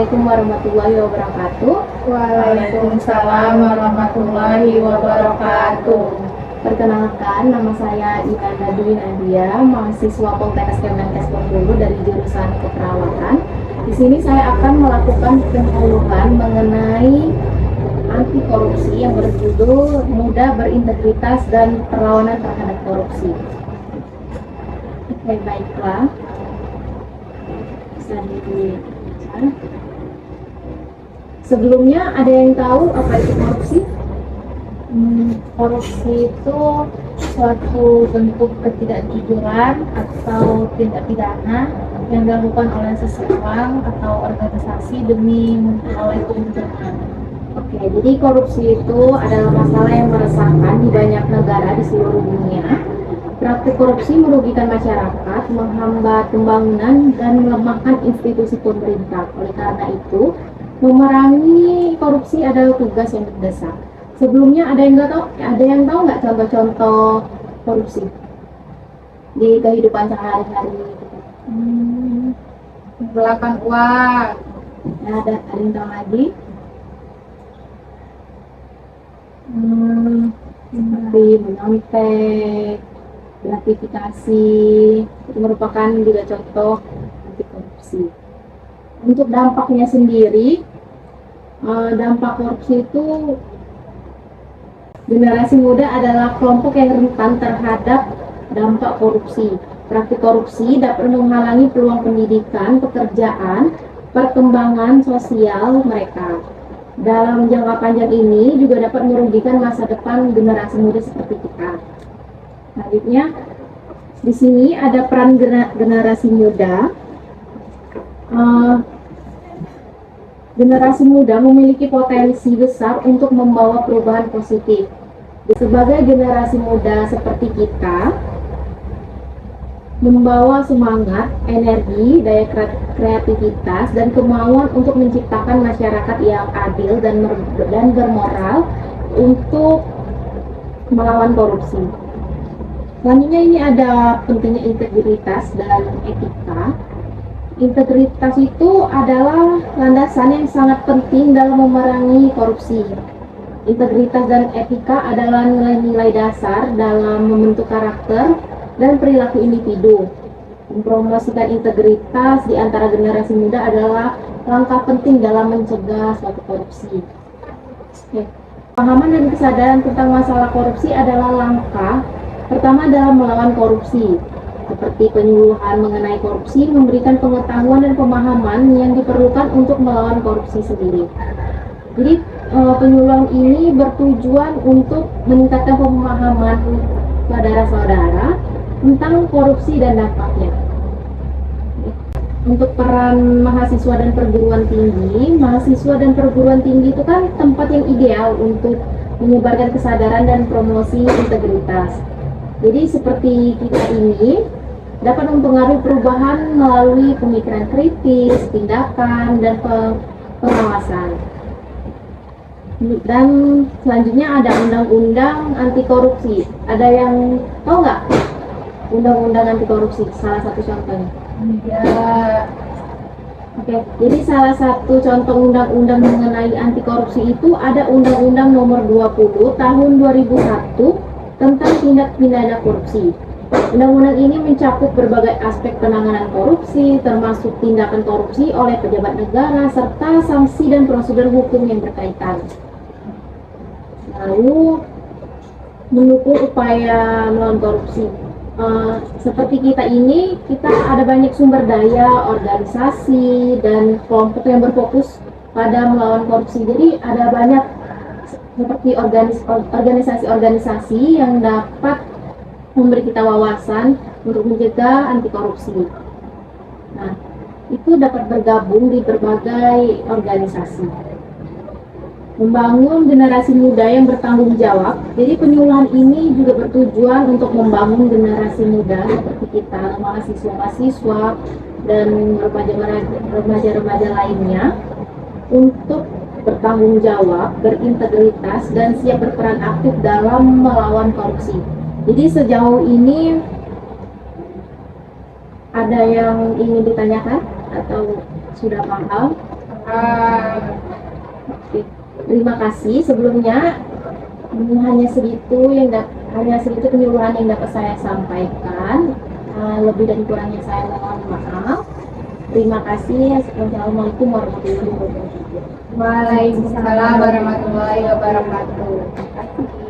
Assalamualaikum warahmatullahi wabarakatuh. Waalaikumsalam warahmatullahi wabarakatuh. Perkenalkan, nama saya Ina Dwi Nadia, mahasiswa Poltekkes Kemenkes Bengkulu dari jurusan keperawatan. Di sini saya akan melakukan pendahuluan mengenai anti korupsi yang berjudul Muda Berintegritas dan Perlawanan Terhadap Korupsi. Oke, baiklah. Bisa dilihat. Sebelumnya ada yang tahu apa itu korupsi? Korupsi itu suatu bentuk ketidakjujuran atau tindak pidana yang dilakukan oleh seseorang atau organisasi demi memperoleh keuntungan. Oke, jadi korupsi itu adalah masalah yang meresahkan di banyak negara di seluruh dunia. Praktik korupsi merugikan masyarakat, menghambat pembangunan, dan melemahkan institusi pemerintah. Oleh karena itu, memerangi korupsi adalah tugas yang mendesak. Sebelumnya ada yang tahu nggak contoh-contoh korupsi di kehidupan sehari-hari? Menggelapkan uang. Nah, ada yang tahu lagi? Seperti menyontek, gratifikasi, itu merupakan juga contoh anti korupsi. Untuk dampaknya sendiri, dampak korupsi itu, generasi muda adalah kelompok yang rentan terhadap dampak korupsi. Praktik korupsi dapat menghalangi peluang pendidikan, pekerjaan, perkembangan sosial mereka. Dalam jangka panjang ini juga dapat merugikan masa depan generasi muda seperti kita. Selanjutnya, di sini ada peran generasi muda. Generasi muda memiliki potensi besar untuk membawa perubahan positif. Sebagai generasi muda seperti kita, membawa semangat, energi, daya kreativitas, dan kemauan untuk menciptakan masyarakat yang adil dan bermoral untuk melawan korupsi. Selanjutnya ini ada pentingnya integritas dan etika. Integritas itu adalah landasan yang sangat penting dalam memerangi korupsi. Integritas dan etika adalah nilai-nilai dasar dalam membentuk karakter dan perilaku individu. Mempromosikan integritas di antara generasi muda adalah langkah penting dalam mencegah suatu korupsi. Pemahaman dan kesadaran tentang masalah korupsi adalah langkah pertama dalam melawan korupsi. Seperti penyuluhan mengenai korupsi, memberikan pengetahuan dan pemahaman yang diperlukan untuk melawan korupsi sendiri. Jadi penyuluhan ini bertujuan untuk meningkatkan pemahaman saudara-saudara tentang korupsi dan dampaknya. Untuk peran mahasiswa dan perguruan tinggi itu kan tempat yang ideal untuk menyebarkan kesadaran dan promosi integritas. Jadi seperti kita ini dapat mempengaruhi perubahan melalui pemikiran kritis, tindakan, dan pengawasan. Dan selanjutnya ada undang-undang anti korupsi. Ada yang tahu nggak undang-undang anti korupsi? Salah satu contohnya. Ya. Oke, jadi salah satu contoh undang-undang mengenai anti korupsi itu ada Undang-Undang Nomor 20 Tahun 2001 tentang tindak pidana korupsi. Undang-undang ini mencakup berbagai aspek penanganan korupsi, termasuk tindakan korupsi oleh pejabat negara, serta sanksi dan prosedur hukum yang berkaitan. Lalu, mendukung upaya melawan korupsi. Seperti kita ini, kita ada banyak sumber daya, organisasi, dan kelompok yang berfokus pada melawan korupsi. Jadi ada banyak seperti organisasi-organisasi yang dapat memberi kita wawasan untuk mencegah anti korupsi. Nah, itu dapat bergabung di berbagai organisasi. Membangun generasi muda yang bertanggung jawab. Jadi penyuluhan ini juga bertujuan untuk membangun generasi muda seperti kita, mahasiswa-mahasiswa dan remaja-remaja lainnya untuk bertanggung jawab, berintegritas, dan siap berperan aktif dalam melawan korupsi. Jadi sejauh ini ada yang ingin ditanyakan atau sudah paham? Terima kasih. Sebelumnya hanya segitu penyuluhan yang dapat saya sampaikan. Lebih dan kurangnya saya mohon maaf. Terima kasih. Assalamualaikum warahmatullahi wabarakatuh. Waalaikumsalam warahmatullahi wabarakatuh. Terima kasih.